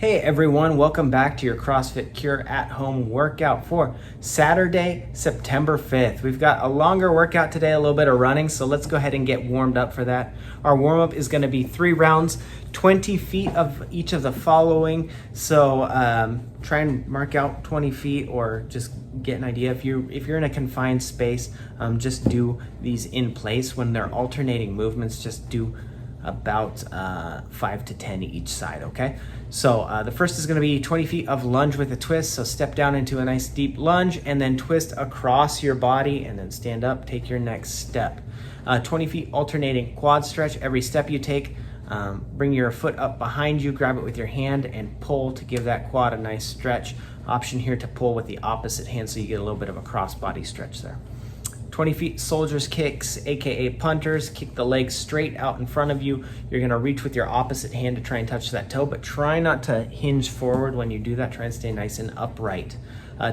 Hey everyone, welcome back to your CrossFit Cure at home workout for Saturday, September 5th. We've got a longer workout today, a little bit of running, so let's go ahead and get warmed up for that. Our warm-up is going to be 3 rounds, 20 feet of each of the following. So try and mark out 20 feet or just get an idea. If you're in a confined space, just do these in place. When they're alternating movements, just do about 5 to 10 each side, okay? So the first is going to be 20 feet of lunge with a twist. So step down into a nice deep lunge and then twist across your body and then stand up, take your next step. 20 feet alternating quad stretch. Every step you take, bring your foot up behind you, grab it with your hand and pull to give that quad a nice stretch. Option here to pull with the opposite hand so you get a little bit of a cross body stretch there. 20 feet soldier's kicks, aka punters. Kick the legs straight out in front of you. You're gonna reach with your opposite hand to try and touch that toe, but try not to hinge forward when you do that. Try and stay nice and upright.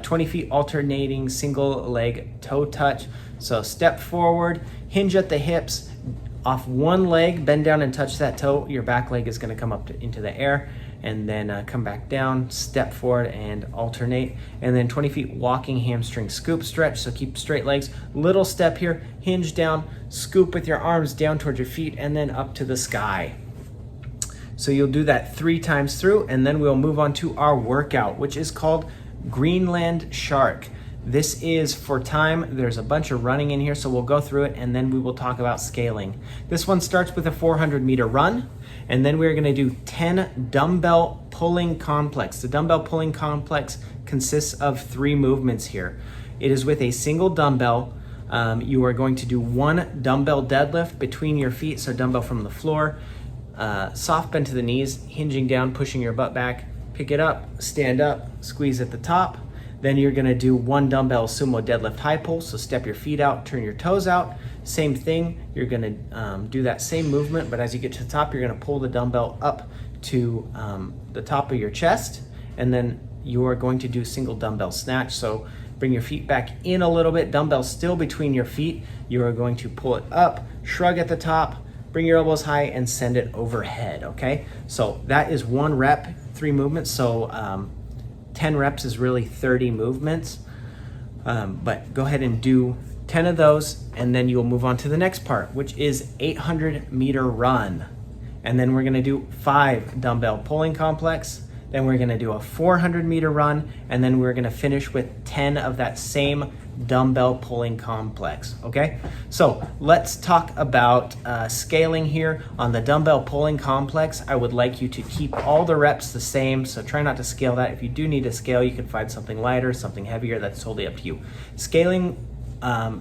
20 feet alternating single leg toe touch. So step forward, hinge at the hips, off one leg, bend down and touch that toe. Your back leg is gonna come up into the air and then come back down, step forward and alternate. And then 20 feet walking hamstring scoop stretch. So keep straight legs, little step here, hinge down, scoop with your arms down towards your feet and then up to the sky. So you'll do that 3 times through and then we'll move on to our workout, which is called Greenland Shark. This is for time. There's a bunch of running in here, so we'll go through it and then we will talk about scaling. This one starts with a 400-meter run, and then we're gonna do 10 dumbbell pulling complex. The dumbbell pulling complex consists of 3 movements here. It is with a single dumbbell. You are going to do 1 dumbbell deadlift between your feet, so dumbbell from the floor, soft bend to the knees, hinging down, pushing your butt back, pick it up, stand up, squeeze at the top. Then you're gonna do 1 dumbbell sumo deadlift high pull. So step your feet out, turn your toes out. Same thing, you're gonna do that same movement, but as you get to the top, you're gonna pull the dumbbell up to the top of your chest. And then you are going to do single dumbbell snatch. So bring your feet back in a little bit, dumbbell still between your feet. You are going to pull it up, shrug at the top, bring your elbows high and send it overhead, okay? So that is 1 rep, 3 movements. So 10 reps is really 30 movements, but go ahead and do 10 of those and then you'll move on to the next part, which is 800-meter run. And then we're gonna do 5 dumbbell pulling complex, then we're gonna do a 400-meter run, and then we're gonna finish with 10 of that same dumbbell pulling complex, okay? So let's talk about scaling here. On the dumbbell pulling complex, I would like you to keep all the reps the same, so try not to scale that. If you do need to scale, you can find something lighter, something heavier, that's totally up to you. Scaling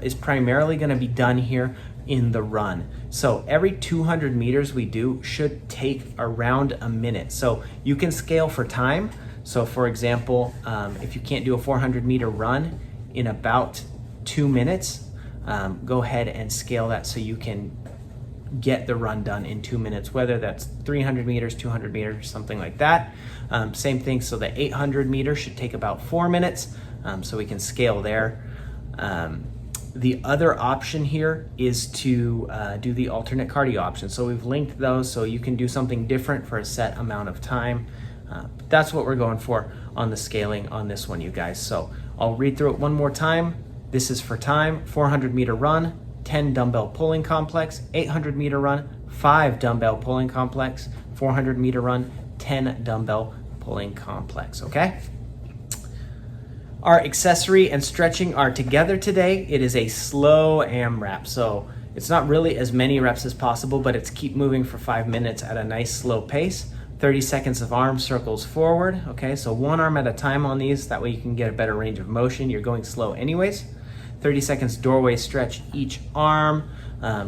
is primarily gonna be done here in the run. So every 200 meters we do should take around a minute. So you can scale for time. So for example, if you can't do a 400-meter run in about 2 minutes, go ahead and scale that so you can get the run done in 2 minutes, whether that's 300 meters, 200 meters, something like that. Same thing, so the 800 meters should take about 4 minutes, so we can scale there. The other option here is to do the alternate cardio option. So we've linked those so you can do something different for a set amount of time. That's what we're going for on the scaling on this one, you guys. So I'll read through it one more time. This is for time: 400-meter run, 10 dumbbell pulling complex, 800-meter run, 5 dumbbell pulling complex, 400-meter run, 10 dumbbell pulling complex, okay? Our accessory and stretching are together today. It is a slow AMRAP, so it's not really as many reps as possible, but it's keep moving for 5 minutes at a nice slow pace. 30 seconds of arm circles forward, okay? So 1 arm at a time on these, that way you can get a better range of motion. You're going slow anyways. 30 seconds doorway stretch each arm.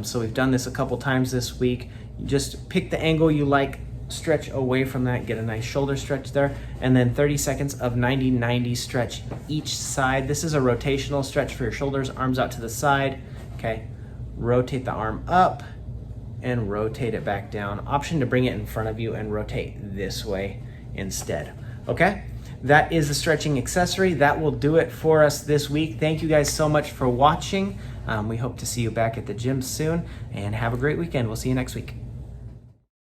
So we've done this a couple times this week. You just pick the angle you like, stretch away from that, get a nice shoulder stretch there, and then 30 seconds of 90-90 stretch each side. This is a rotational stretch for your shoulders, arms out to the side, okay? Rotate the arm up and rotate it back down. Option to bring it in front of you and rotate this way instead, okay? That is the stretching accessory. That will do it for us this week. Thank you guys so much for watching. We hope to see you back at the gym soon, and have a great weekend. We'll see you next week.